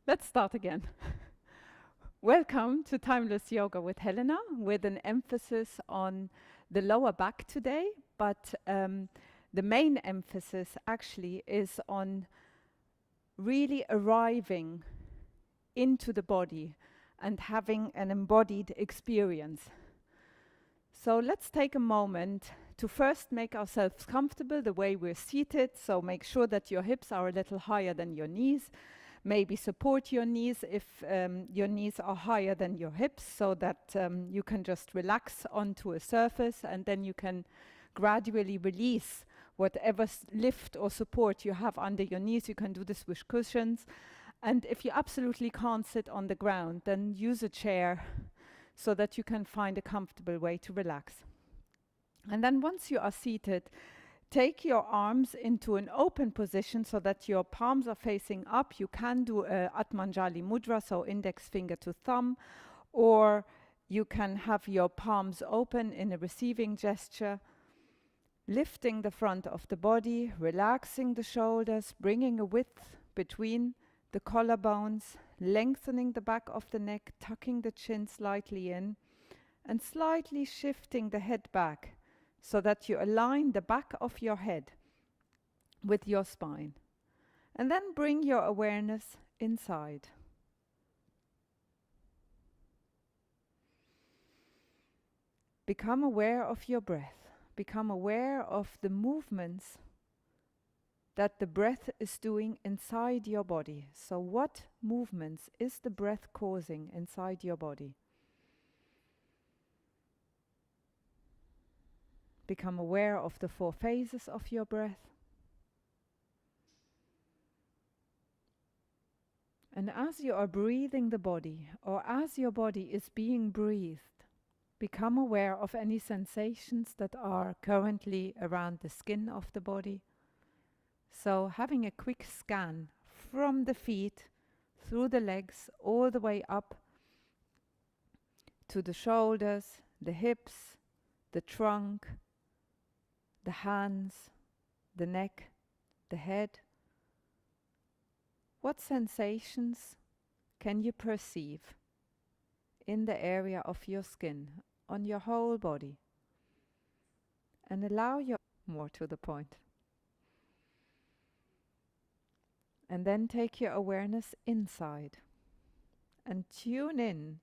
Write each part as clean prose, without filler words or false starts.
Let's start again. Welcome to Timeless Yoga with Helena, with an emphasis on the lower back today, but the main emphasis actually is on really arriving into the body and having an embodied experience. So let's take a moment to first make ourselves comfortable the way we're seated. So make sure that your hips are a little higher than your knees. Maybe support your knees if your knees are higher than your hips, so that you can just relax onto a surface, and then you can gradually release whatever lift or support you have under your knees. You can do this with cushions. And if you absolutely can't sit on the ground, then use a chair so that you can find a comfortable way to relax. And then once you are seated, take your arms into an open position so that your palms are facing up. You can do a Atmanjali Mudra, so index finger to thumb, or you can have your palms open in a receiving gesture, lifting the front of the body, relaxing the shoulders, bringing a width between the collarbones, lengthening the back of the neck, tucking the chin slightly in, and slightly shifting the head back, so that you align the back of your head with your spine. And then bring your awareness inside. Become aware of your breath. Become aware of the movements that the breath is doing inside your body. So what movements is the breath causing inside your body? Become aware of the 4 phases of your breath. And as you are breathing the body, or as your body is being breathed, become aware of any sensations that are currently around the skin of the body. So having a quick scan from the feet, through the legs, all the way up to the shoulders, the hips, the trunk, the hands, the neck, the head. What sensations can you perceive in the area of your skin, on your whole body? And allow your more to the point. And then take your awareness inside and tune in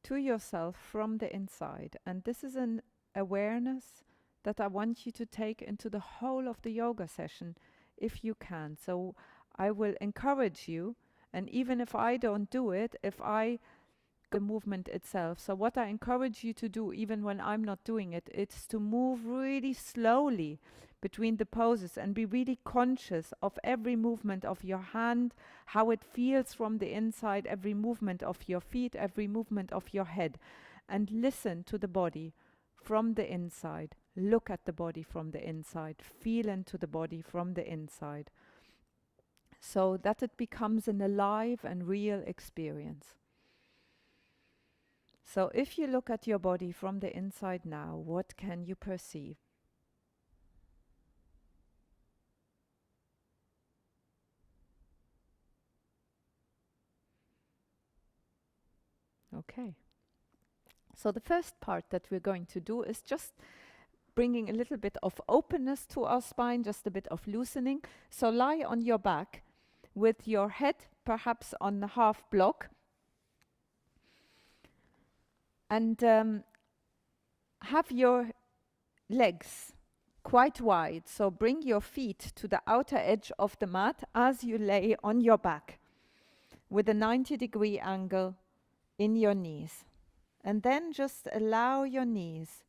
to yourself from the inside. And this is an awareness that I want you to take into the whole of the yoga session if you can. So I will encourage you, and even if I don't do it, the movement itself. So what I encourage you to do, even when I'm not doing it, it's to move really slowly between the poses and be really conscious of every movement of your hand, how it feels from the inside, every movement of your feet, every movement of your head, and listen to the body from the inside. Look at the body from the inside. Feel into the body from the inside, so that it becomes an alive and real experience. So if you look at your body from the inside now, what can you perceive? Okay. So the first part that we're going to do is just bringing a little bit of openness to our spine, just a bit of loosening. So lie on your back with your head perhaps on the half block, and have your legs quite wide. So bring your feet to the outer edge of the mat as you lay on your back with a 90-degree angle in your knees. And then just allow your knees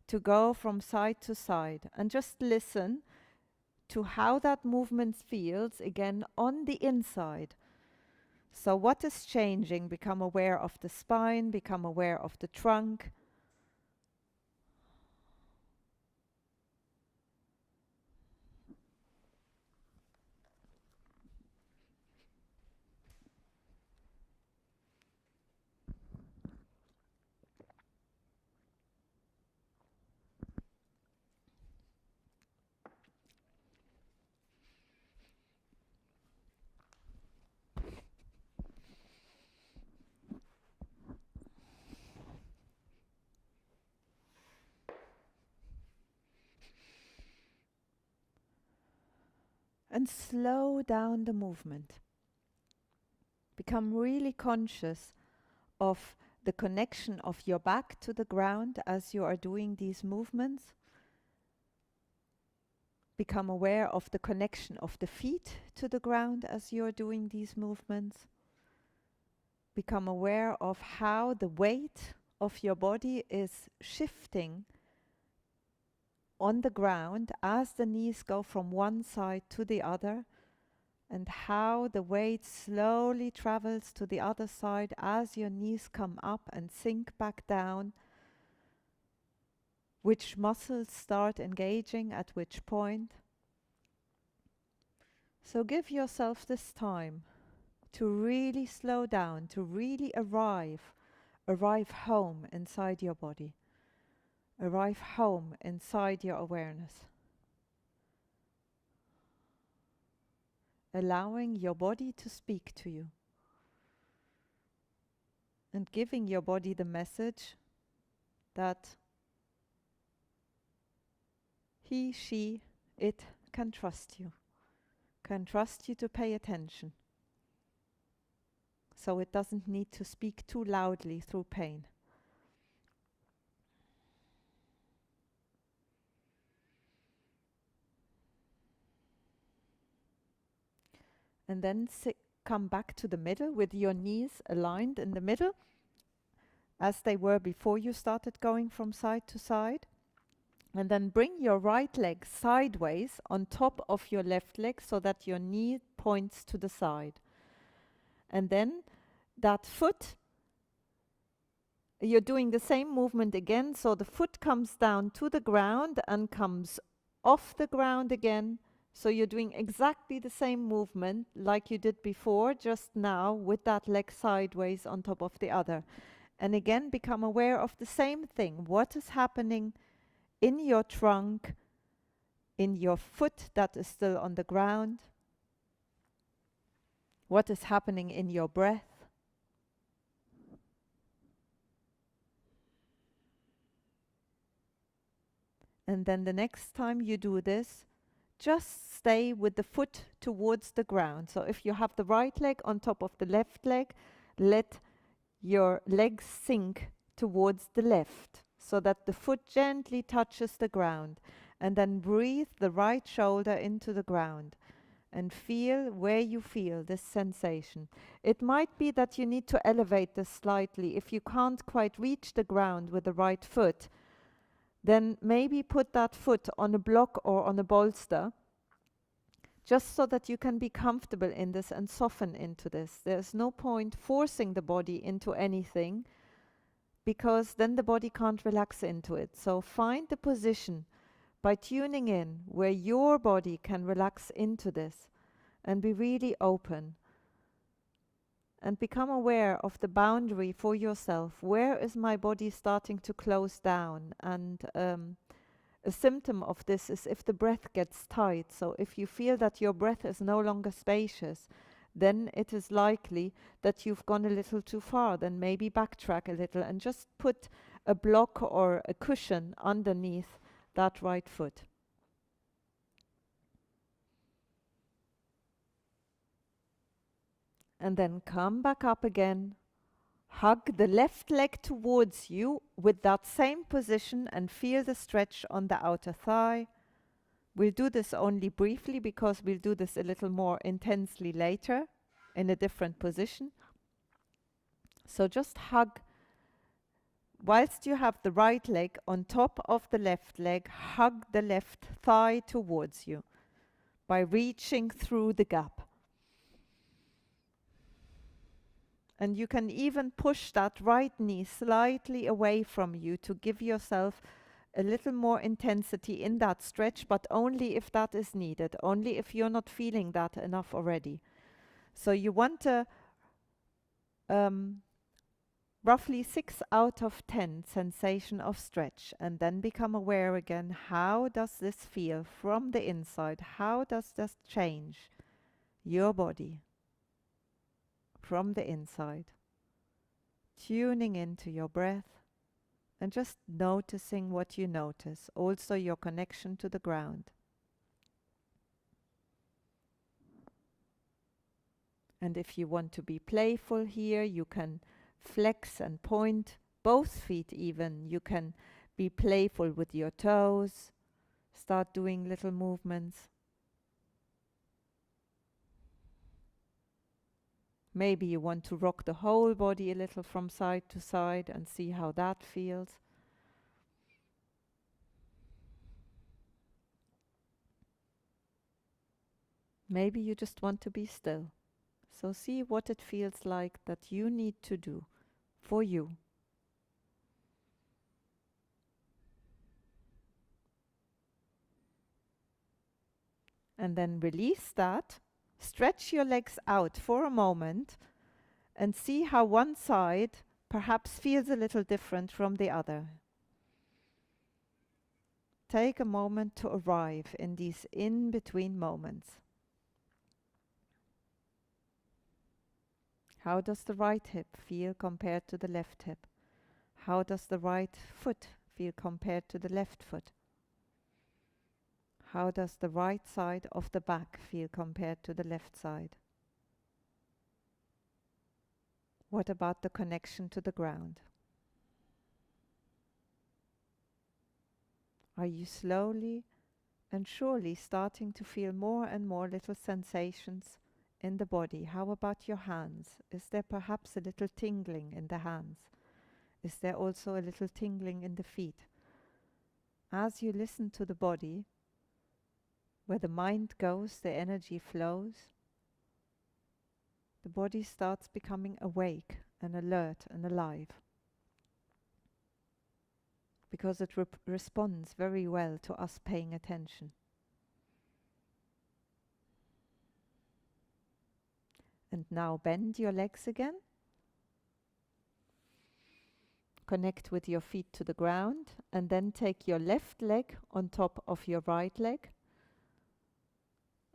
to go from side to side, and just listen to how that movement feels again on the inside. So what is changing? Become aware of the spine, become aware of the trunk. and slow down the movement. Become really conscious of the connection of your back to the ground as you are doing these movements. Become aware of the connection of the feet to the ground as you are doing these movements. Become aware of how the weight of your body is shifting on the ground as the knees go from one side to the other, and how the weight slowly travels to the other side as your knees come up and sink back down, which muscles start engaging at which point. So give yourself this time to really slow down, to really arrive home inside your body, arrive home inside your awareness. Allowing your body to speak to you and giving your body the message that he, she, it can trust you to pay attention. So it doesn't need to speak too loudly through pain. And then come back to the middle with your knees aligned in the middle as they were before you started going from side to side. And then bring your right leg sideways on top of your left leg so that your knee points to the side. And then that foot, you're doing the same movement again, so the foot comes down to the ground and comes off the ground again. So you're doing exactly the same movement like you did before, just now with that leg sideways on top of the other. And again, become aware of the same thing. What is happening in your trunk, in your foot that is still on the ground? What is happening in your breath? And then the next time you do this, just stay with the foot towards the ground. So if you have the right leg on top of the left leg, let your leg sink towards the left so that the foot gently touches the ground. And then breathe the right shoulder into the ground and feel where you feel this sensation. It might be that you need to elevate this slightly. If you can't quite reach the ground with the right foot, then maybe put that foot on a block or on a bolster, just so that you can be comfortable in this and soften into this. There's no point forcing the body into anything, because then the body can't relax into it. So find the position by tuning in where your body can relax into this and be really open. And become aware of the boundary for yourself. Where is my body starting to close down? And a symptom of this is if the breath gets tight. So if you feel that your breath is no longer spacious, then it is likely that you've gone a little too far. Then maybe backtrack a little and just put a block or a cushion underneath that right foot. And then come back up again. Hug the left leg towards you with that same position and feel the stretch on the outer thigh. We'll do this only briefly because we'll do this a little more intensely later in a different position. So just hug, whilst you have the right leg on top of the left leg, hug the left thigh towards you by reaching through the gap. And you can even push that right knee slightly away from you to give yourself a little more intensity in that stretch, but only if that is needed, only if you're not feeling that enough already. So you want a roughly 6 out of 10 sensation of stretch, and then become aware again, how does this feel from the inside? How does this change your body from the inside? Tuning into your breath and just noticing what you notice, also your connection to the ground. And if you want to be playful here, you can flex and point both feet even. You can be playful with your toes. Start doing little movements. Maybe you want to rock the whole body a little from side to side and see how that feels. Maybe you just want to be still. So see what it feels like that you need to do for you. And then release that. Stretch your legs out for a moment and see how one side perhaps feels a little different from the other. Take a moment to arrive in these in-between moments. How does the right hip feel compared to the left hip? How does the right foot feel compared to the left foot? How does the right side of the back feel compared to the left side? What about the connection to the ground? Are you slowly and surely starting to feel more and more little sensations in the body? How about your hands? Is there perhaps a little tingling in the hands? Is there also a little tingling in the feet? As you listen to the body, where the mind goes, the energy flows, the body starts becoming awake and alert and alive, because it responds very well to us paying attention. And now bend your legs again. Connect with your feet to the ground, and then take your left leg on top of your right leg.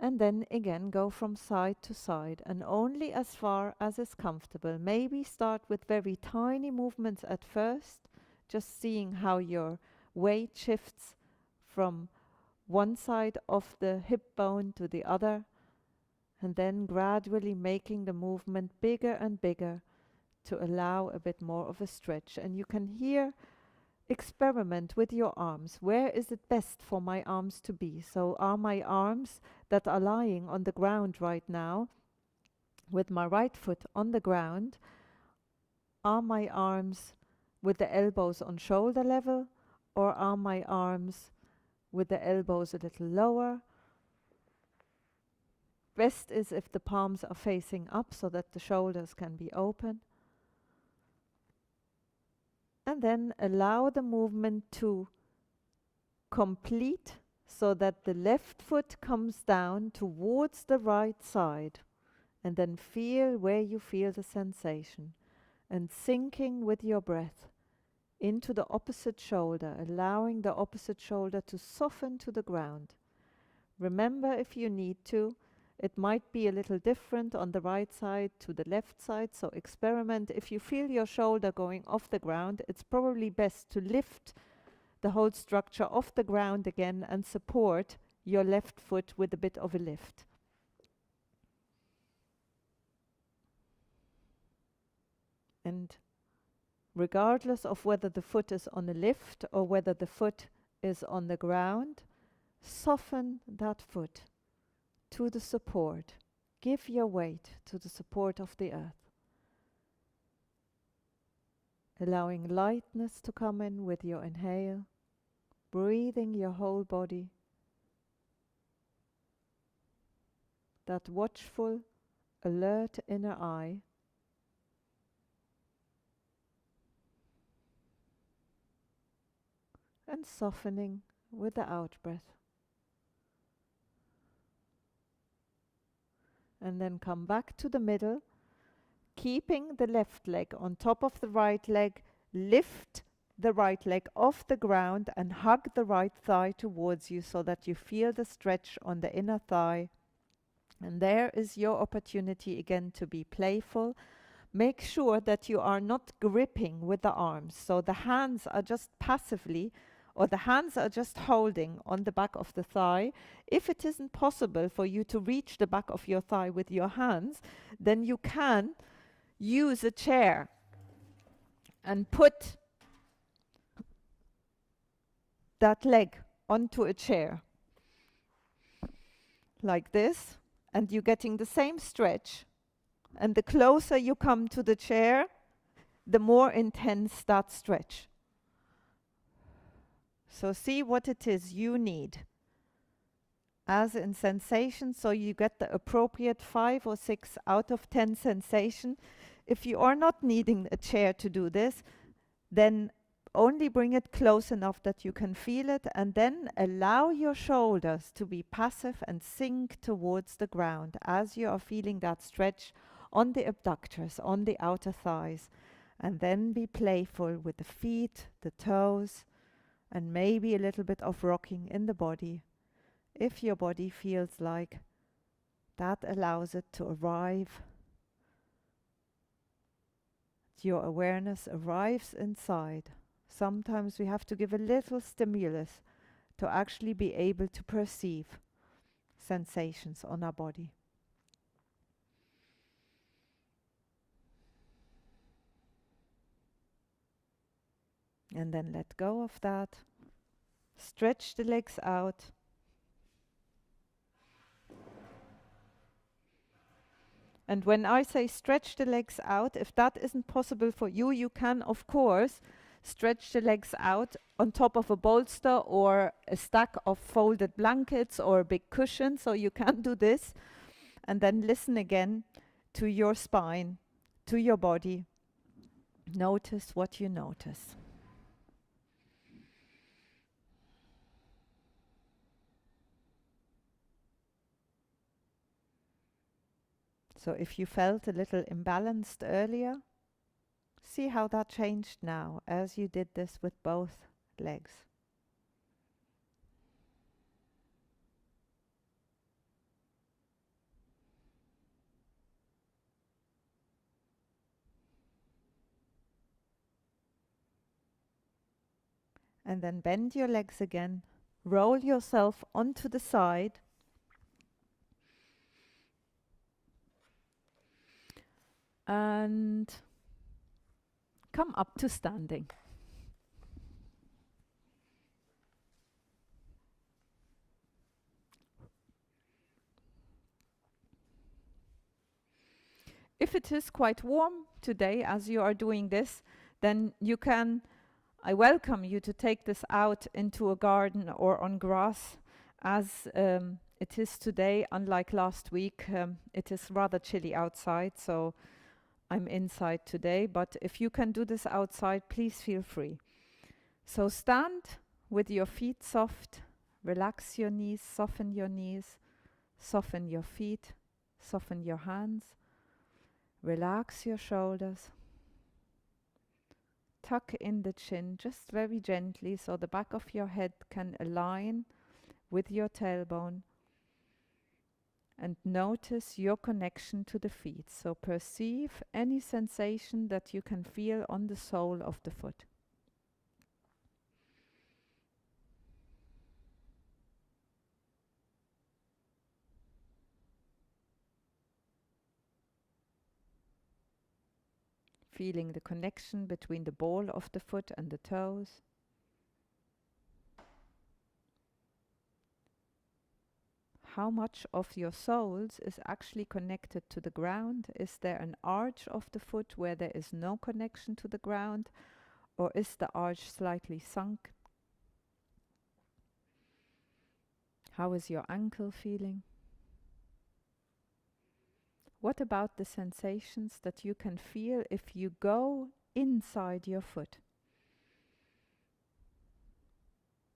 And then again go from side to side, and only as far as is comfortable. Maybe start with very tiny movements at first, just seeing how your weight shifts from one side of the hip bone to the other, and then gradually making the movement bigger and bigger to allow a bit more of a stretch. And you can here experiment with your arms. Where is it best for my arms to be? So are my arms that are lying on the ground right now, with my right foot on the ground, are my arms with the elbows on shoulder level, or are my arms with the elbows a little lower? Best is if the palms are facing up so that the shoulders can be open. And then allow the movement to complete so that the left foot comes down towards the right side, and then feel where you feel the sensation, and sinking with your breath into the opposite shoulder, allowing the opposite shoulder to soften to the ground. Remember, if you need to, it might be a little different on the right side to the left side, so experiment. If you feel your shoulder going off the ground, it's probably best to lift the whole structure off the ground again and support your left foot with a bit of a lift. And regardless of whether the foot is on a lift or whether the foot is on the ground, soften that foot to the support. Give your weight to the support of the earth. Allowing lightness to come in with your inhale, breathing your whole body. That watchful, alert inner eye. And softening with the out breath. And then come back to the middle, keeping the left leg on top of the right leg. Lift the right leg off the ground and hug the right thigh towards you so that you feel the stretch on the inner thigh. And there is your opportunity again to be playful. Make sure that you are not gripping with the arms, so the hands are just passively or the hands are just holding on the back of the thigh. If it isn't possible for you to reach the back of your thigh with your hands, then you can use a chair and put that leg onto a chair like this, and you're getting the same stretch. And the closer you come to the chair, the more intense that stretch. So see what it is you need as in sensation, so you get the appropriate 5 or 6 out of 10 sensation. If you are not needing a chair to do this, then only bring it close enough that you can feel it, and then allow your shoulders to be passive and sink towards the ground as you are feeling that stretch on the abductors, on the outer thighs. And then be playful with the feet, the toes, and maybe a little bit of rocking in the body. If your body feels like that allows it to arrive, your awareness arrives inside. Sometimes we have to give a little stimulus to actually be able to perceive sensations on our body. And then let go of that. Stretch the legs out. And when I say stretch the legs out, if that isn't possible for you, you can, of course, stretch the legs out on top of a bolster or a stack of folded blankets or a big cushion. So you can do this. And then listen again to your spine, to your body. Notice what you notice. So if you felt a little imbalanced earlier, see how that changed now as you did this with both legs. And then bend your legs again. Roll yourself onto the side. And come up to standing. If it is quite warm today as you are doing this, then you can, I welcome you to take this out into a garden or on grass as it is today. Unlike last week, it is rather chilly outside, so I'm inside today, but if you can do this outside, please feel free. So stand with your feet soft, relax your knees, soften your feet, soften your hands, relax your shoulders, tuck in the chin just very gently so the back of your head can align with your tailbone. And notice your connection to the feet. So perceive any sensation that you can feel on the sole of the foot. Feeling the connection between the ball of the foot and the toes. How much of your soles is actually connected to the ground? Is there an arch of the foot where there is no connection to the ground? Or is the arch slightly sunk? How is your ankle feeling? What about the sensations that you can feel if you go inside your foot?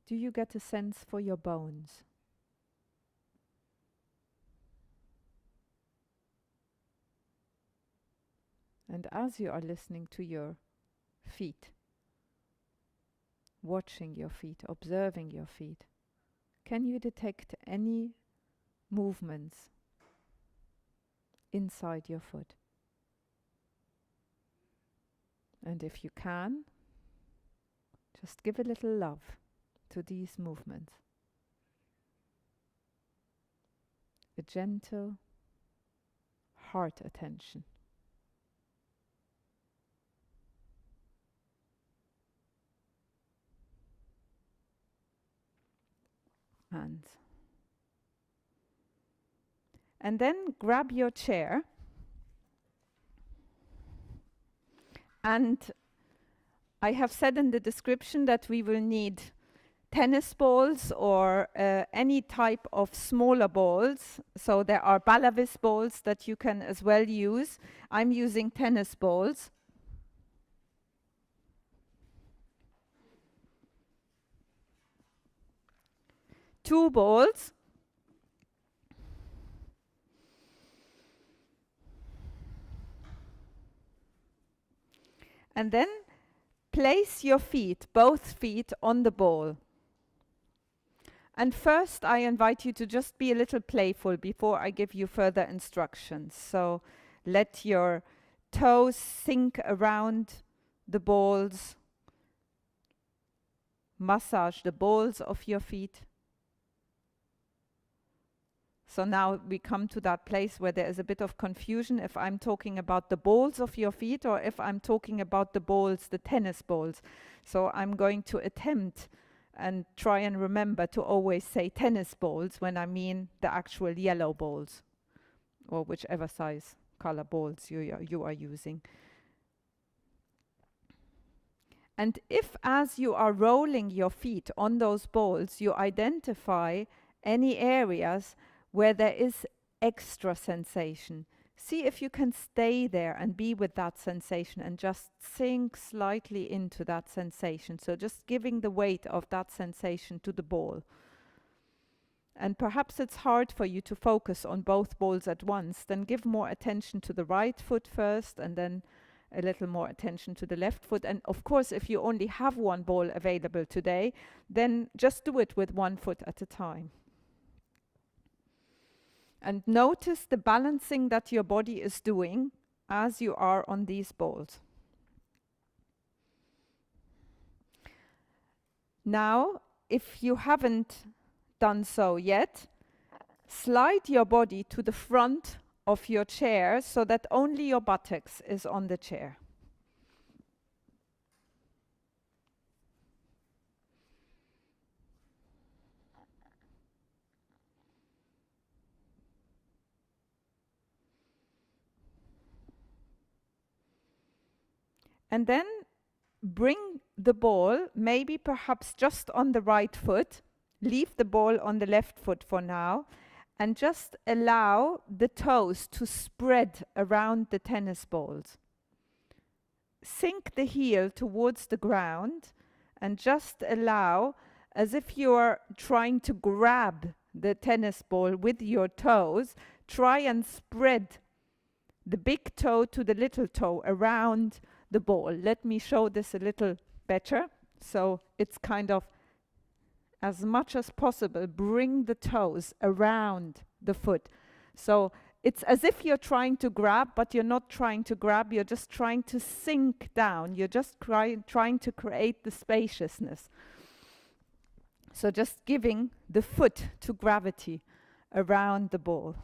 Do you get a sense for your bones? And as you are listening to your feet, watching your feet, observing your feet, can you detect any movements inside your foot? And if you can, just give a little love to these movements. A gentle heart attention. And then grab your chair, and I have said in the description that we will need tennis balls or any type of smaller balls. So there are Balavis balls that you can as well use. I'm using tennis balls. Two balls. And then place your feet, both feet, on the ball. And first, I invite you to just be a little playful before I give you further instructions. So let your toes sink around the balls. Massage the balls of your feet. So now we come to that place where there is a bit of confusion if I'm talking about the balls of your feet or if I'm talking about the balls, the tennis balls. So I'm going to attempt and try and remember to always say tennis balls when I mean the actual yellow balls, or whichever size color balls you are using. And if, as you are rolling your feet on those balls, you identify any areas where there is extra sensation, see if you can stay there and be with that sensation and just sink slightly into that sensation. So just giving the weight of that sensation to the ball. And perhaps it's hard for you to focus on both balls at once. Then give more attention to the right foot first and then a little more attention to the left foot. And of course, if you only have one ball available today, then just do it with one foot at a time. And notice the balancing that your body is doing as you are on these balls. Now, if you haven't done so yet, slide your body to the front of your chair so that only your buttocks is on the chair. And then bring the ball, maybe perhaps just on the right foot, leave the ball on the left foot for now, and just allow the toes to spread around the tennis balls. Sink the heel towards the ground and just allow, as if you're trying to grab the tennis ball with your toes, try and spread the big toe to the little toe around the ball. Let me show this a little better. So it's kind of, as much as possible, bring the toes around the foot. So it's as if you're trying to grab, but you're not trying to grab, you're just trying to sink down. You're just trying to create the spaciousness. So just giving the foot to gravity around the ball.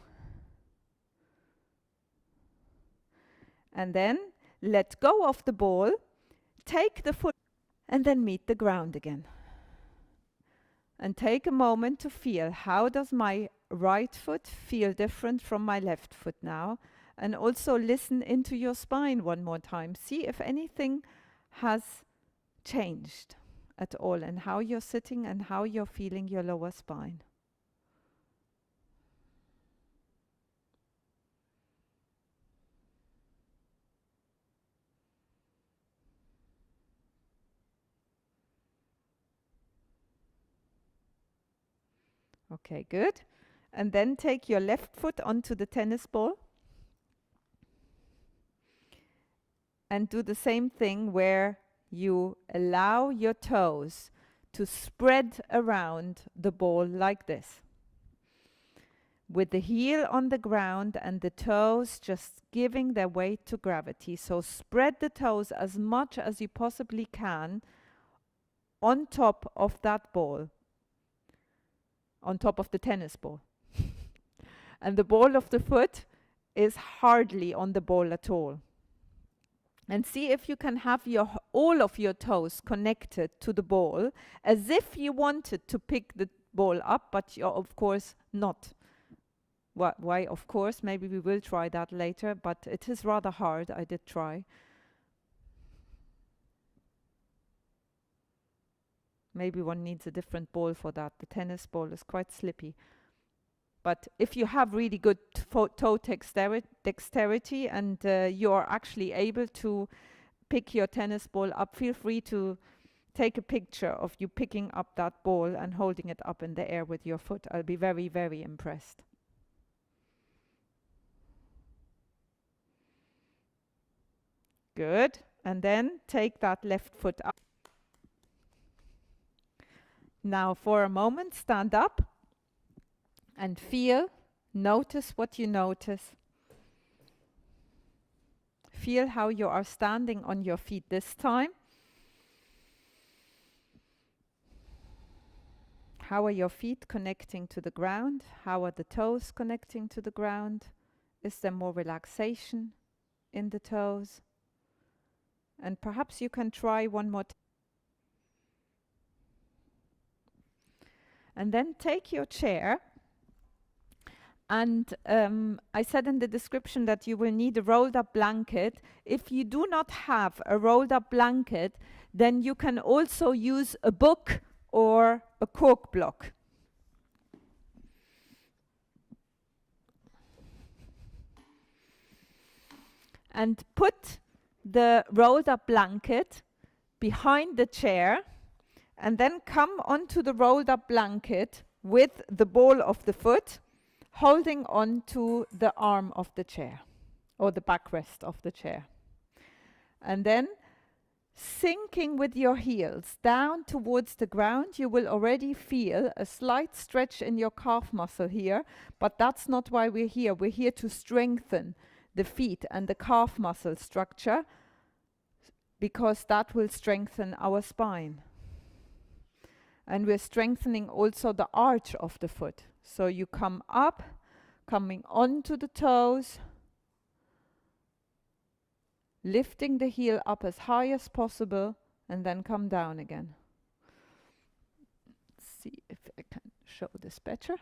And then let go of the ball, take the foot, and then meet the ground again. And take a moment to feel, how does my right foot feel different from my left foot now? And also listen into your spine one more time. See if anything has changed at all and how you're sitting and how you're feeling your lower spine. Okay, good. And then take your left foot onto the tennis ball. And do the same thing where you allow your toes to spread around the ball like this. With the heel on the ground and the toes just giving their weight to gravity. So spread the toes as much as you possibly can on top of that ball, on top of the tennis ball. And the ball of the foot is hardly on the ball at all. And see if you can have all of your toes connected to the ball as if you wanted to pick the ball up, but you're of course not. Why? Of course, maybe we will try that later, but it is rather hard. I did try. Maybe one needs a different ball for that. The tennis ball is quite slippy. But if you have really good toe dexterity and you're actually able to pick your tennis ball up, feel free to take a picture of you picking up that ball and holding it up in the air with your foot. I'll be very, very impressed. Good. And then take that left foot up. Now for a moment, stand up and feel, notice what you notice. Feel how you are standing on your feet this time. How are your feet connecting to the ground? How are the toes connecting to the ground? Is there more relaxation in the toes? And perhaps you can try one more time. And then take your chair. And I said in the description that you will need a rolled up blanket. If you do not have a rolled up blanket, then you can also use a book or a cork block. And put the rolled up blanket behind the chair and then come onto the rolled up blanket with the ball of the foot holding on to the arm of the chair or the backrest of the chair. And then sinking with your heels down towards the ground, you will already feel a slight stretch in your calf muscle here, but that's not why we're here. We're here to strengthen the feet and the calf muscle structure because that will strengthen our spine. And we're strengthening also the arch of the foot. So you come up, coming onto the toes, lifting the heel up as high as possible, and then come down again. Let's see if I can show this better.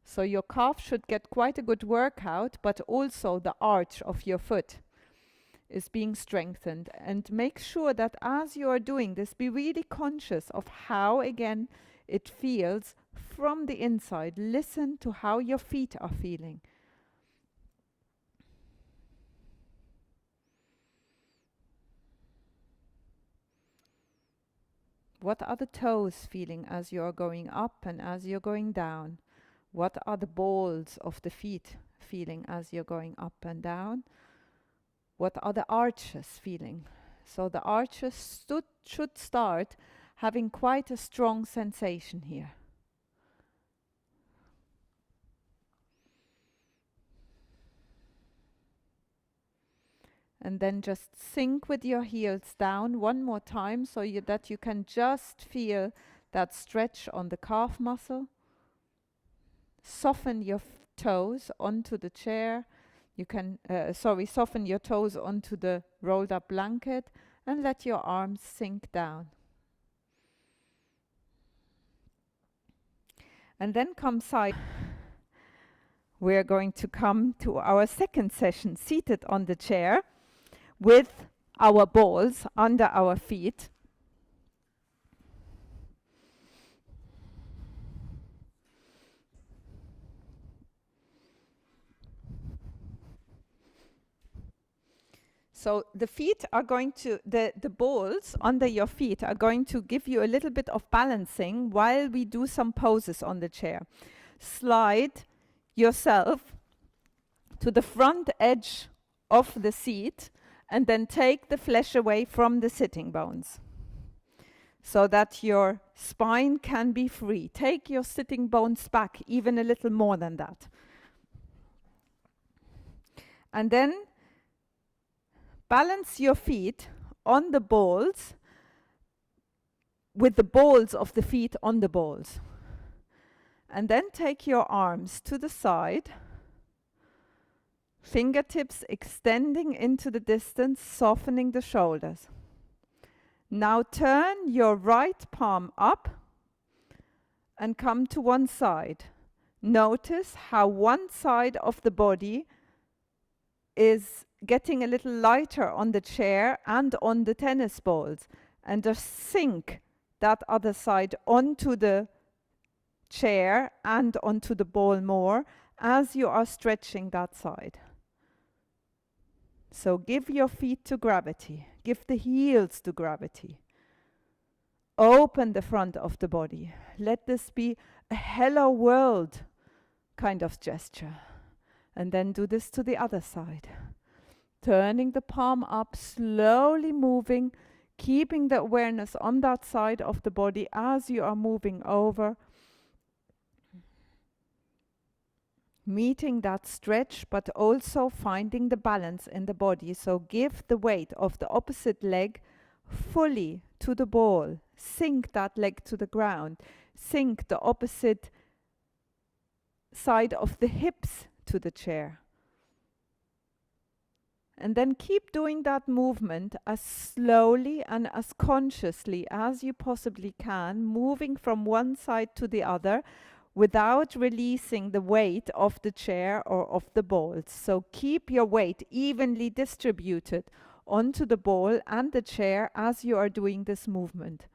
So your calf should get quite a good workout, but also the arch of your foot is being strengthened. And make sure that as you are doing this, be really conscious of how, again, it feels from the inside. Listen to how your feet are feeling. What are the toes feeling as you are going up and as you're going down? What are the balls of the feet feeling as you're going up and down? What are the arches feeling? So the arches should start having quite a strong sensation here. And then just sink with your heels down one more time so that you can just feel that stretch on the calf muscle. Soften your toes onto the chair. You can, soften your toes onto the rolled up blanket and let your arms sink down. And then come side. We're going to come to our second session, seated on the chair with our balls under our feet. So the feet are going to, the balls under your feet are going to give you a little bit of balancing while we do some poses on the chair. Slide yourself to the front edge of the seat and then take the flesh away from the sitting bones so that your spine can be free. Take your sitting bones back even a little more than that. And then balance your feet on the balls with the balls of the feet on the balls. And then take your arms to the side, fingertips extending into the distance, softening the shoulders. Now turn your right palm up and come to one side. Notice how one side of the body is getting a little lighter on the chair and on the tennis balls, and just sink that other side onto the chair and onto the ball more as you are stretching that side. So give your feet to gravity, give the heels to gravity. Open the front of the body. Let this be a hello world kind of gesture. And then do this to the other side. Turning the palm up, slowly moving, keeping the awareness on that side of the body as you are moving over. Meeting that stretch, but also finding the balance in the body. So give the weight of the opposite leg fully to the ball. Sink that leg to the ground. Sink the opposite side of the hips to the chair. And then keep doing that movement as slowly and as consciously as you possibly can, moving from one side to the other without releasing the weight of the chair or of the balls. So keep your weight evenly distributed onto the ball and the chair as you are doing this movement.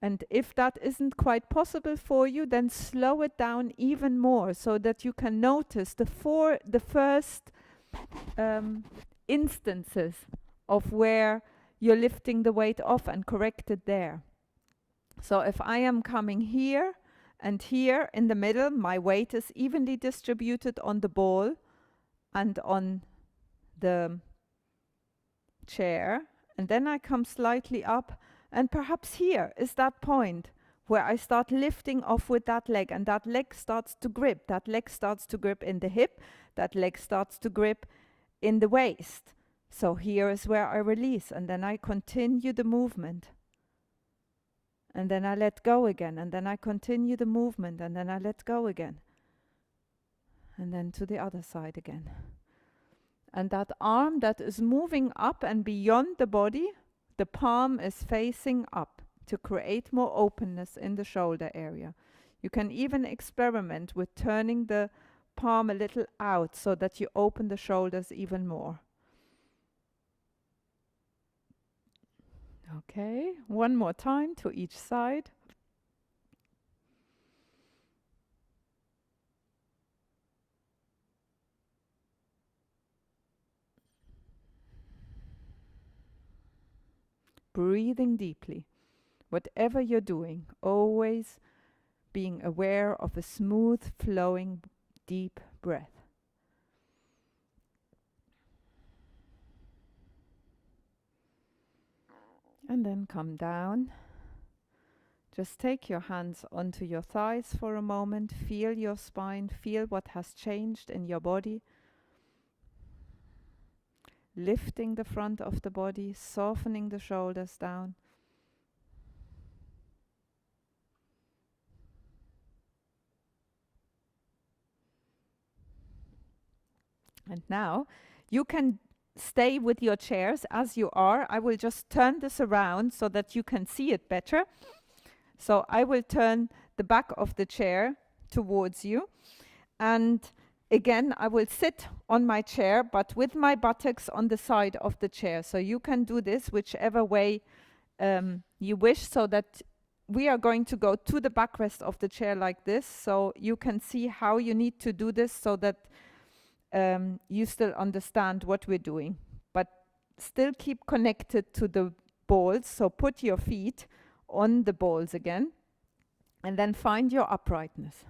And if that isn't quite possible for you, then slow it down even more so that you can notice the first instances of where you're lifting the weight off and correct it there. So if I am coming here and here in the middle, my weight is evenly distributed on the ball and on the chair. And then I come slightly up, and perhaps here is that point where I start lifting off with that leg, and that leg starts to grip. That leg starts to grip in the hip. That leg starts to grip in the waist. So here is where I release, and then I continue the movement. And then I let go again, and then I continue the movement, and then I let go again. And then to the other side again. And that arm that is moving up and beyond the body, the palm is facing up to create more openness in the shoulder area. You can even experiment with turning the palm a little out so that you open the shoulders even more. Okay, one more time to each side. Breathing deeply. Whatever you're doing, always being aware of a smooth flowing deep breath. And then come down. Just take your hands onto your thighs for a moment. Feel your spine. Feel what has changed in your body. Lifting the front of the body, softening the shoulders down. And now you can stay with your chairs as you are. I will just turn this around so that you can see it better. So I will turn the back of the chair towards you. And again, I will sit on my chair, but with my buttocks on the side of the chair. So you can do this whichever way you wish, so that we are going to go to the backrest of the chair like this. So you can see how you need to do this so that you still understand what we're doing, but still keep connected to the balls. So put your feet on the balls again, and then find your uprightness.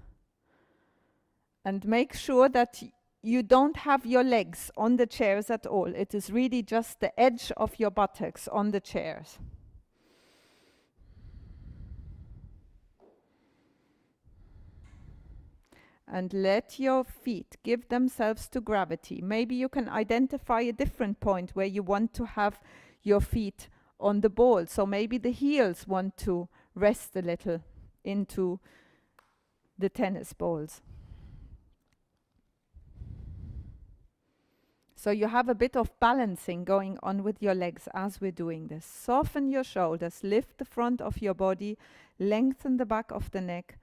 And make sure that you don't have your legs on the chairs at all. It is really just the edge of your buttocks on the chairs. and let your feet give themselves to gravity. Maybe you can identify a different point where you want to have your feet on the ball. So maybe the heels want to rest a little into the tennis balls. So you have a bit of balancing going on with your legs as we're doing this. Soften your shoulders, lift the front of your body, lengthen the back of the neck.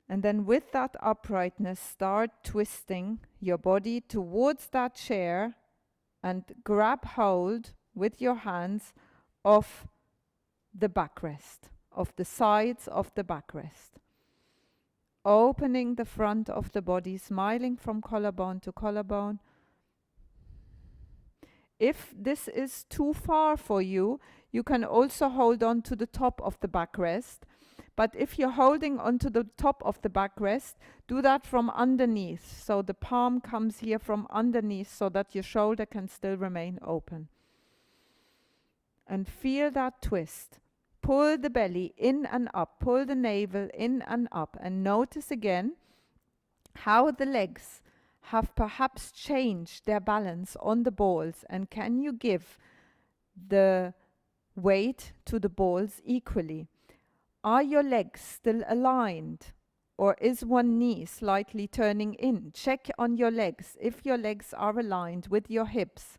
And then with that uprightness, start twisting your body towards that chair and grab hold with your hands of the backrest, of the sides of the backrest. Opening the front of the body, smiling from collarbone to collarbone. If this is too far for you, you can also hold on to the top of the backrest. But if you're holding onto the top of the backrest, do that from underneath. So the palm comes here from underneath so that your shoulder can still remain open. And feel that twist. Pull the belly in and up, pull the navel in and up, and notice again how the legs have perhaps changed their balance on the balls, and can you give the weight to the balls equally? Are your legs still aligned, or is one knee slightly turning in? Check on your legs if your legs are aligned with your hips.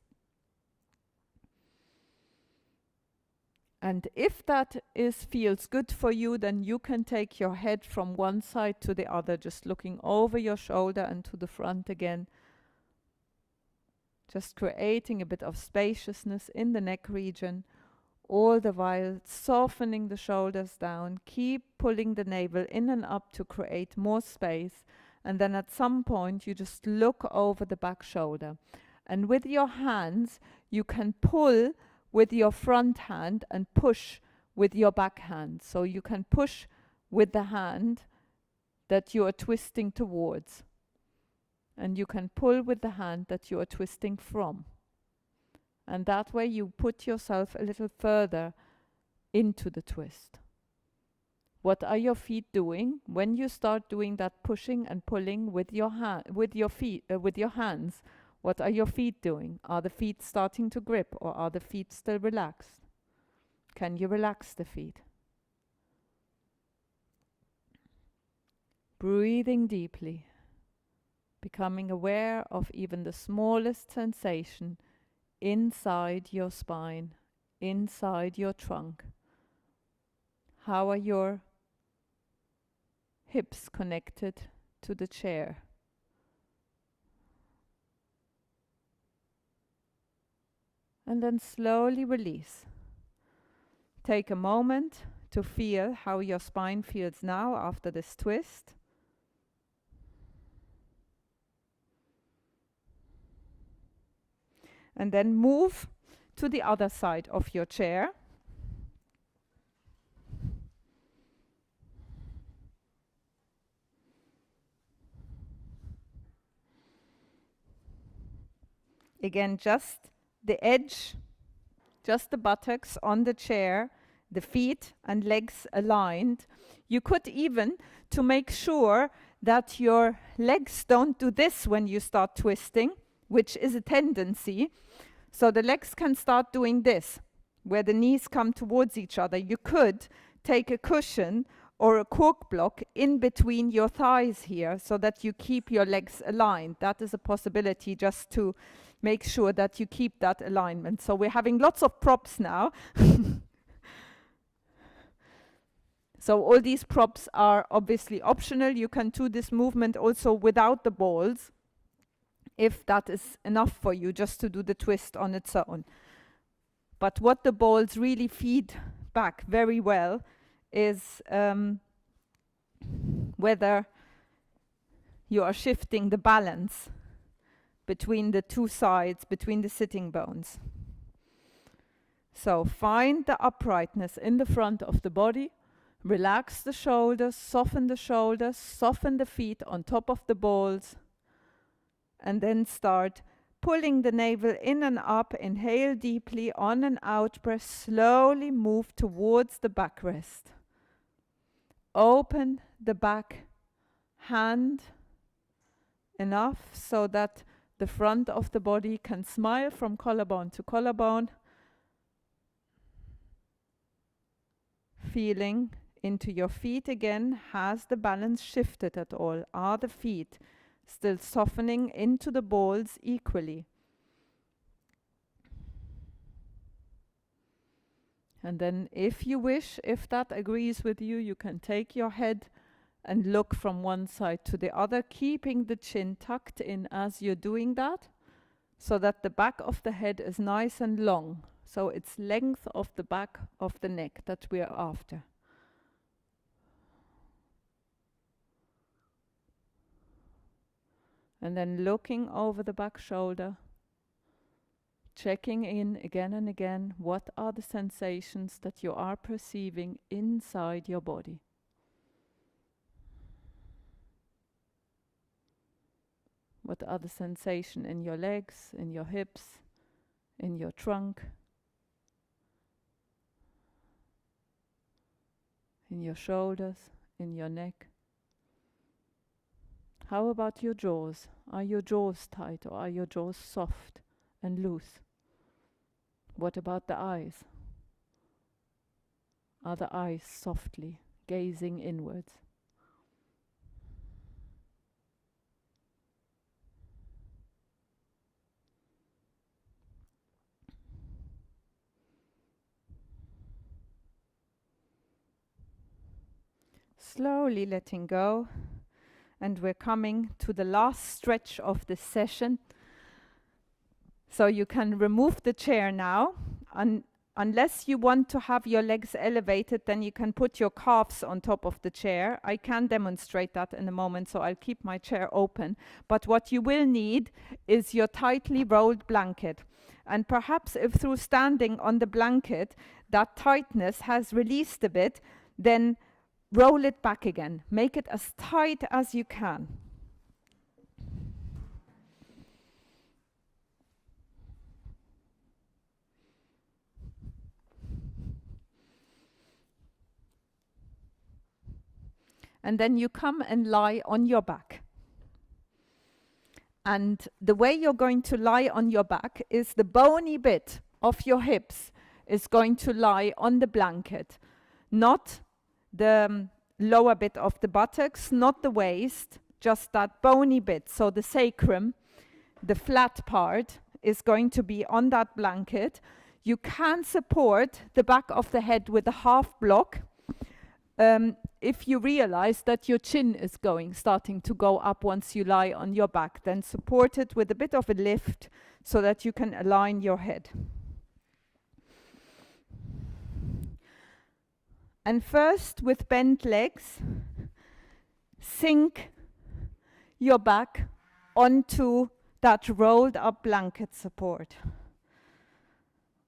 And if that feels good for you, then you can take your head from one side to the other, just looking over your shoulder and to the front again. Just creating a bit of spaciousness in the neck region, all the while softening the shoulders down. Keep pulling the navel in and up to create more space. And then at some point, you just look over the back shoulder. And with your hands, you can pull with your front hand and push with your back hand. So you can push with the hand that you are twisting towards. And you can pull with the hand that you are twisting from. And that way you put yourself a little further into the twist. What are your feet doing when you start doing that pushing and pulling with your with your hands? What are your feet doing? Are the feet starting to grip, or are the feet still relaxed? Can you relax the feet? Breathing deeply, becoming aware of even the smallest sensation inside your spine, inside your trunk. How are your hips connected to the chair? And then slowly release. Take a moment to feel how your spine feels now after this twist. And then move to the other side of your chair. Again, just the edge, just the buttocks on the chair, the feet and legs aligned. You could even, to make sure that your legs don't do this when you start twisting, which is a tendency, so the legs can start doing this, where the knees come towards each other. You could take a cushion or a cork block in between your thighs here so that you keep your legs aligned. That is a possibility, just to make sure that you keep that alignment. So we're having lots of props now. So all these props are obviously optional. You can do this movement also without the balls, if that is enough for you, just to do the twist on its own. But what the balls really feed back very well is whether you are shifting the balance between the two sides, between the sitting bones. So find the uprightness in the front of the body. Relax the shoulders, soften the feet on top of the balls. And then start pulling the navel in and up. Inhale deeply, on and out breath. Slowly move towards the backrest. Open the back hand enough so that the front of the body can smile from collarbone to collarbone, feeling into your feet again. Has the balance shifted at all? Are the feet still softening into the balls equally? And then if you wish, if that agrees with you, you can take your head and look from one side to the other, keeping the chin tucked in as you're doing that, so that the back of the head is nice and long. So it's length of the back of the neck that we are after. And then looking over the back shoulder, checking in again and again, what are the sensations that you are perceiving inside your body? What are the sensations in your legs, in your hips, in your trunk, in your shoulders, in your neck? How about your jaws? Are your jaws tight or are your jaws soft and loose? What about the eyes? Are the eyes softly gazing inwards? Slowly letting go, and we're coming to the last stretch of this session. So you can remove the chair now. Unless you want to have your legs elevated, then you can put your calves on top of the chair. I can demonstrate that in a moment, so I'll keep my chair open. But what you will need is your tightly rolled blanket. And perhaps if through standing on the blanket, that tightness has released a bit, then roll it back again. Make it as tight as you can. And then you come and lie on your back. And the way you're going to lie on your back is the bony bit of your hips is going to lie on the blanket, not the lower bit of the buttocks, not the waist, just that bony bit. So the sacrum, the flat part, is going to be on that blanket. You can support the back of the head with a half block. If you realize that your chin is starting to go up once you lie on your back, then support it with a bit of a lift so that you can align your head. And first, with bent legs, sink your back onto that rolled up blanket support.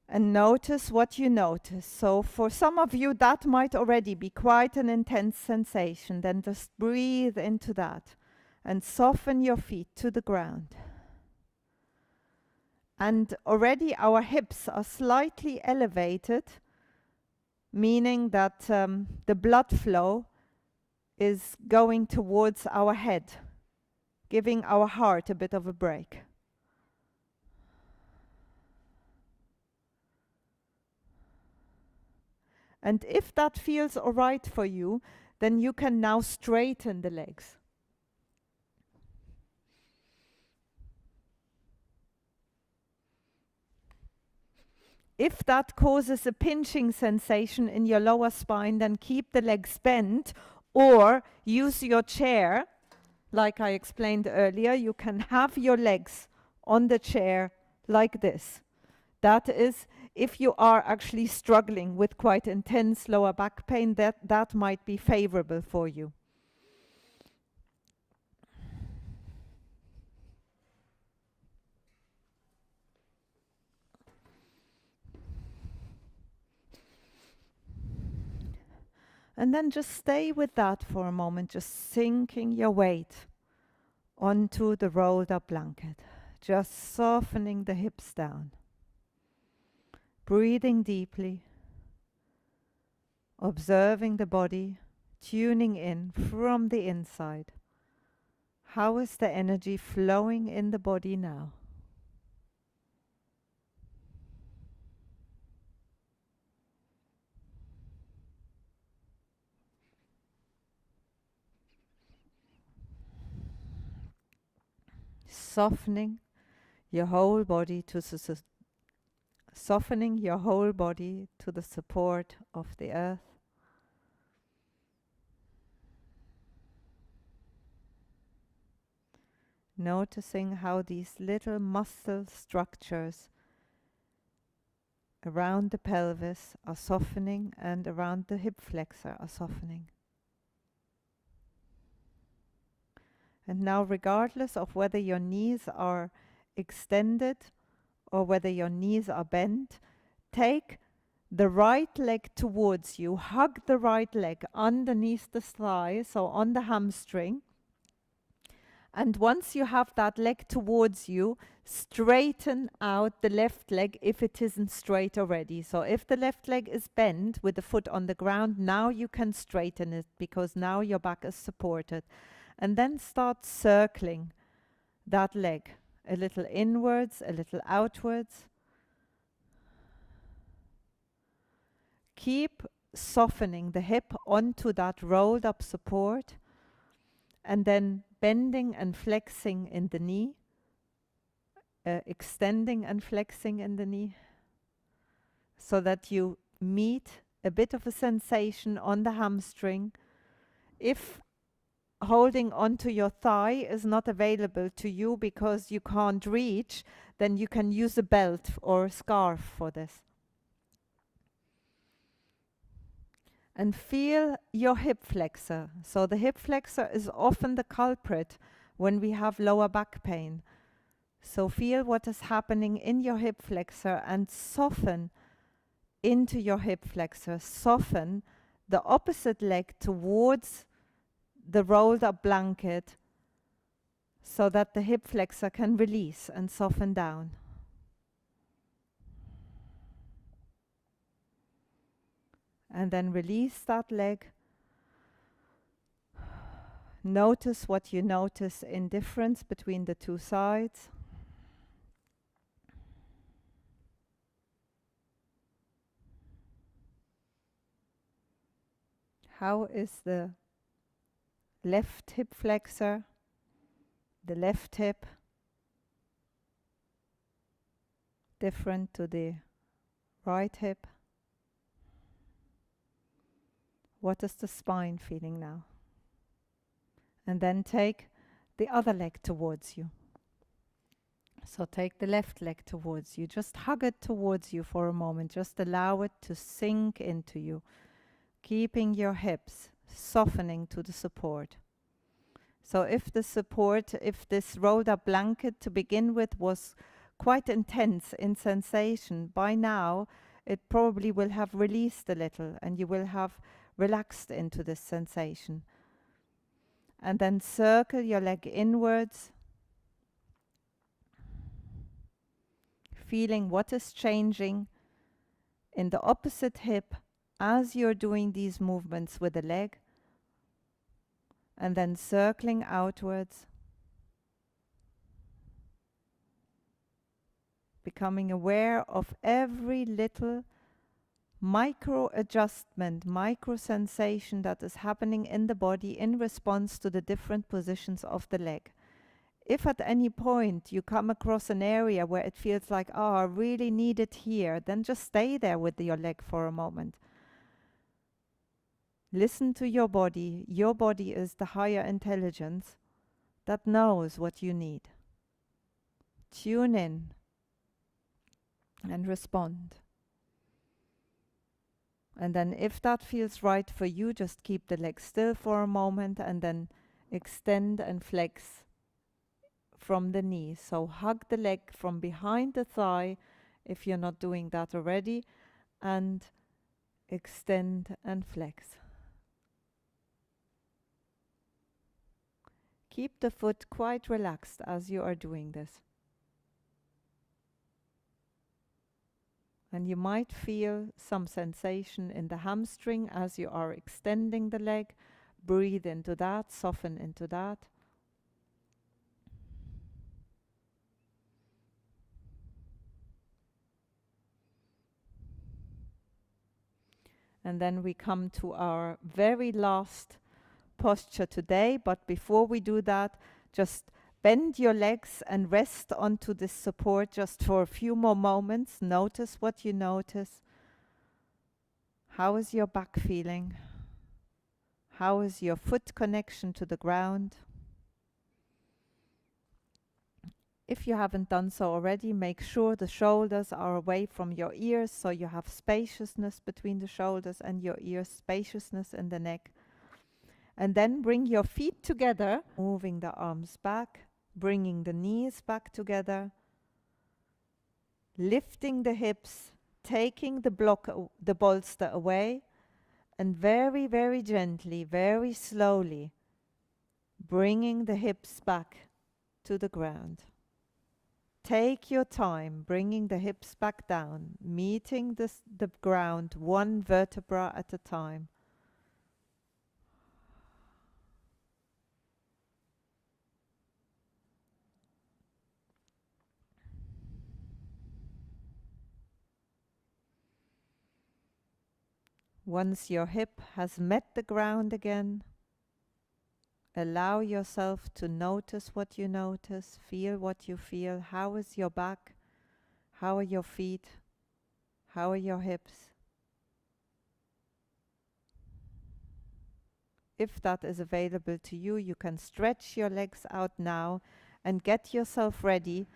And notice what you notice. So for some of you, that might already be quite an intense sensation. Then just breathe into that and soften your feet to the ground. And already our hips are slightly elevated, meaning that the blood flow is going towards our head, giving our heart a bit of a break. And if that feels all right for you, then you can now straighten the legs. If that causes a pinching sensation in your lower spine, then keep the legs bent or use your chair. Like I explained earlier, you can have your legs on the chair like this. That is, if you are actually struggling with quite intense lower back pain, that might be favorable for you. And then just stay with that for a moment, just sinking your weight onto the rolled up blanket, just softening the hips down. Breathing deeply, observing the body, tuning in from the inside How is the energy flowing in the body now? Softening your whole body to softening your whole body to the support of the earth. Noticing how these little muscle structures around the pelvis are softening and around the hip flexor are softening. And now, regardless of whether your knees are extended or whether your knees are bent, take the right leg towards you, hug the right leg underneath the thigh, so on the hamstring. And once you have that leg towards you, straighten out the left leg if it isn't straight already. So if the left leg is bent with the foot on the ground, now you can straighten it because now your back is supported. And then start circling that leg, a little inwards, a little outwards. Keep softening the hip onto that rolled up support, and then bending and flexing in the knee, extending and flexing in the knee, so that you meet a bit of a sensation on the hamstring. If holding onto your thigh is not available to you because you can't reach, then you can use a belt or a scarf for this. And feel your hip flexor. So the hip flexor is often the culprit when we have lower back pain. So feel what is happening in your hip flexor and soften into your hip flexor. Soften the opposite leg towards the rolled up blanket so that the hip flexor can release and soften down. And then release that leg. Notice what you notice in difference between the two sides. How is the left hip flexor, the left hip, different to the right hip? What is the spine feeling now? And then take the other leg towards you. So take the left leg towards you. Just hug it towards you for a moment. Just allow it to sink into you, keeping your hips softening to the support. So if the support, if this rolled up blanket to begin with was quite intense in sensation, by now it probably will have released a little and you will have relaxed into this sensation. And then circle your leg inwards, feeling what is changing in the opposite hip as you're doing these movements with the leg. And then circling outwards, becoming aware of every little micro adjustment, micro sensation that is happening in the body in response to the different positions of the leg. If at any point you come across an area where it feels like, oh, I really need it here, then just stay there with your leg for a moment. Listen to your body. Your body is the higher intelligence that knows what you need. Tune in and respond. And then if that feels right for you, just keep the leg still for a moment and then extend and flex from the knee. So hug the leg from behind the thigh if you're not doing that already, and extend and flex. Keep the foot quite relaxed as you are doing this. And you might feel some sensation in the hamstring as you are extending the leg. Breathe into that, soften into that. And then we come to our very last posture today. But before we do that, just bend your legs and rest onto this support just for a few more moments. Notice what you notice. How is your back feeling? How is your foot connection to the ground? If you haven't done so already, make sure the shoulders are away from your ears, so you have spaciousness between the shoulders and your ears, spaciousness in the neck. And then bring your feet together, moving the arms back, bringing the knees back together, lifting the hips, taking the the bolster away, and very, very gently, very slowly, bringing the hips back to the ground. Take your time bringing the hips back down, meeting the ground one vertebra at a time. Once your hip has met the ground again, allow yourself to notice what you notice, feel what you feel. How is your back? How are your feet? How are your hips? If that is available to you, you can stretch your legs out now and get yourself ready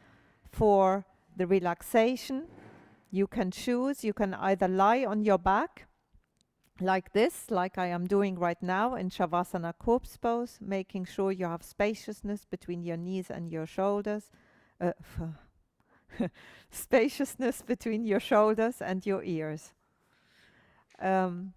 for the relaxation. You can choose, you can either lie on your back like this, like I am doing right now in Shavasana corpse pose, making sure you have spaciousness between your knees and your shoulders. Spaciousness between your shoulders and your ears. So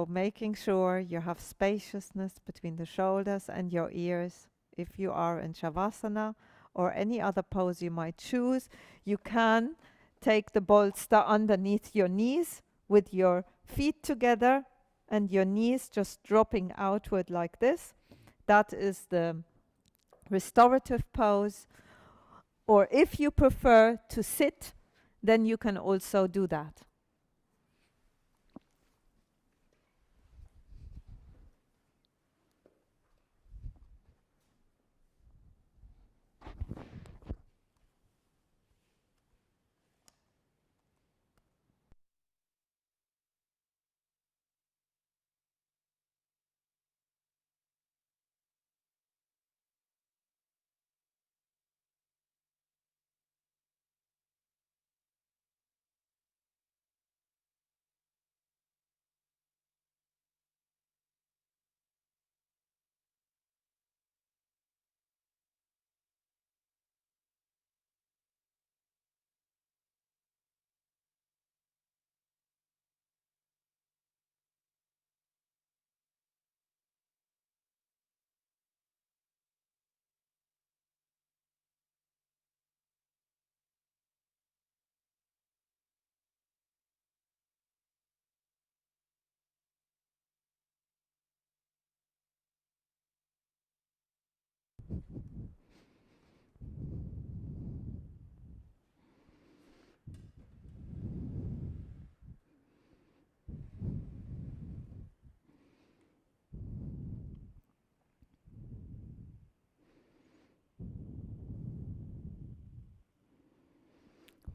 making sure you have spaciousness between the shoulders and your ears. If you are in Shavasana or any other pose you might choose, you can take the bolster underneath your knees with your feet together and your knees just dropping outward like this. That is the restorative pose. Or if you prefer to sit, then you can also do that.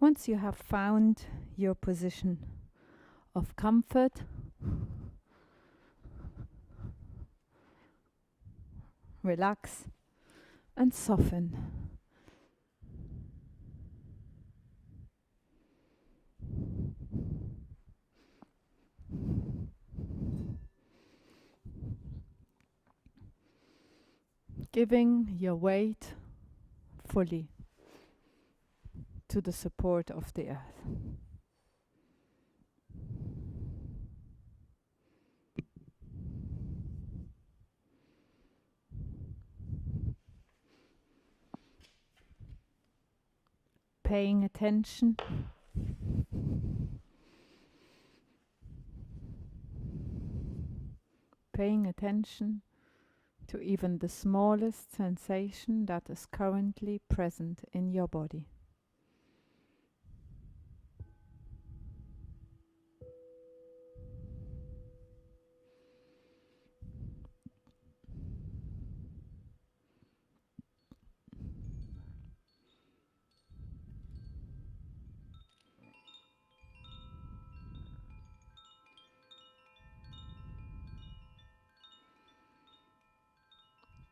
Once you have found your position of comfort, relax and soften. Giving your weight fully to the support of the earth. Paying attention to even the smallest sensation that is currently present in your body.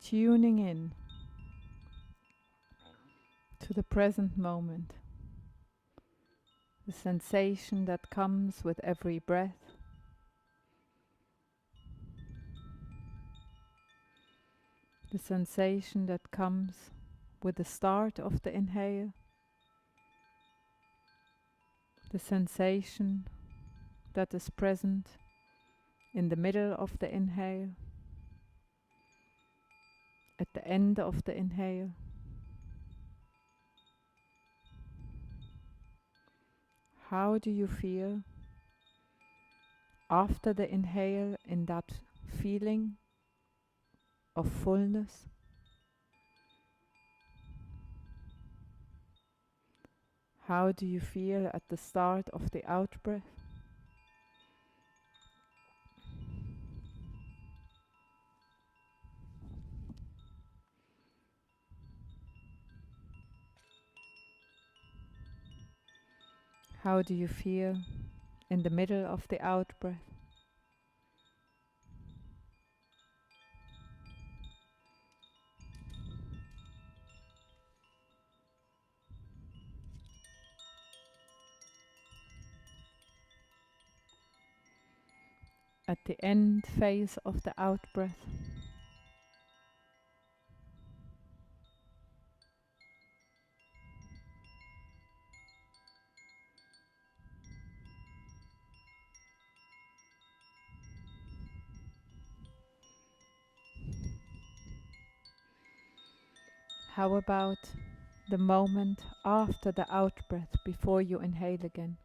tuning in to the present moment, the sensation that comes with every breath, the sensation that comes with the start of the inhale, the sensation that is present in the middle of the inhale, at the end of the inhale. How do you feel after the inhale in that feeling of fullness? How do you feel at the start of the out-breath? How do you feel in the middle of the out-breath? At the end phase of the out-breath? How about the moment after the out-breath before you inhale again?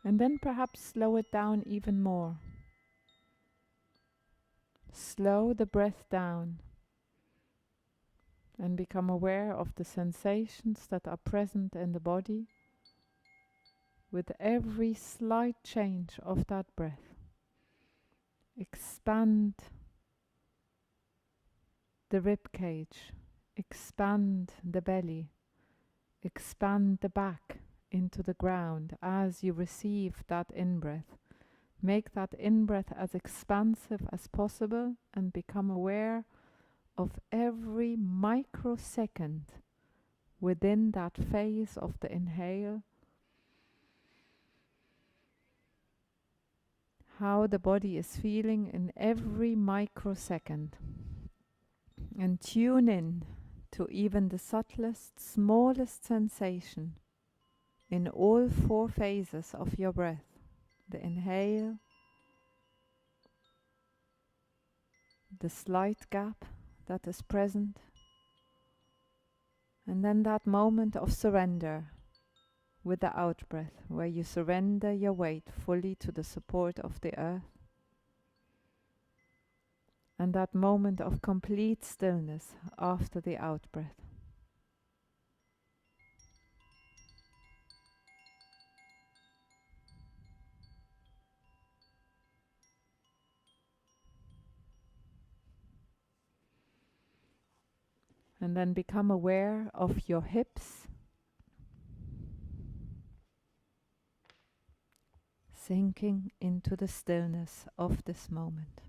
And then perhaps slow it down even more. Slow the breath down and become aware of the sensations that are present in the body with every slight change of that breath. Expand the rib cage, expand the belly, expand the back into the ground as you receive that in-breath. Make that in-breath as expansive as possible and become aware of every microsecond within that phase of the inhale, how the body is feeling in every microsecond. And tune in to even the subtlest, smallest sensation in all 4 phases of your breath. The inhale, the slight gap that is present, and then that moment of surrender with the out-breath, where you surrender your weight fully to the support of the earth. And that moment of complete stillness after the out-breath. And then become aware of your hips sinking into the stillness of this moment.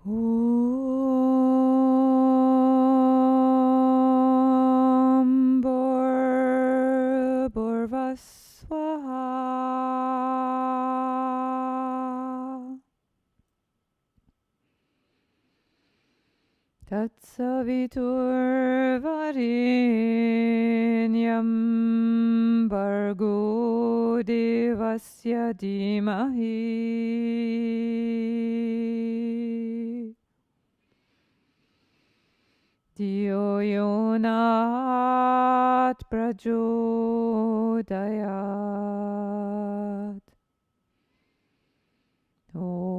Om Bhur Bhurvasvaha Tatsavitur Varenyam Bhargo Devasya Dhimahi Diyo yonat prachodayat. Om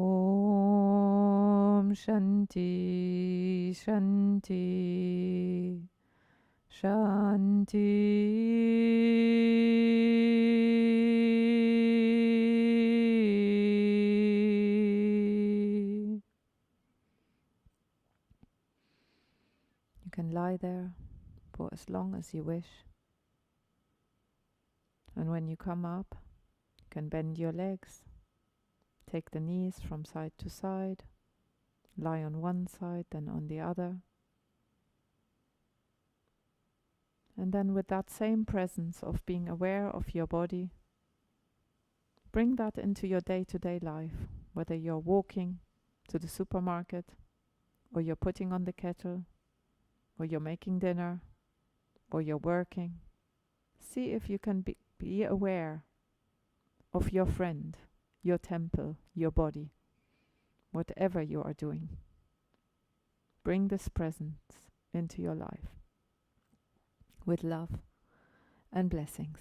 Shanti Shanti Shanti. You can lie there for as long as you wish. And when you come up, you can bend your legs, take the knees from side to side, lie on one side, then on the other. And then with that same presence of being aware of your body, bring that into your day-to-day life, whether you're walking to the supermarket, or you're putting on the kettle, or you're making dinner, or you're working. See if you can be aware of your friend, your temple, your body, whatever you are doing. Bring this presence into your life with love and blessings.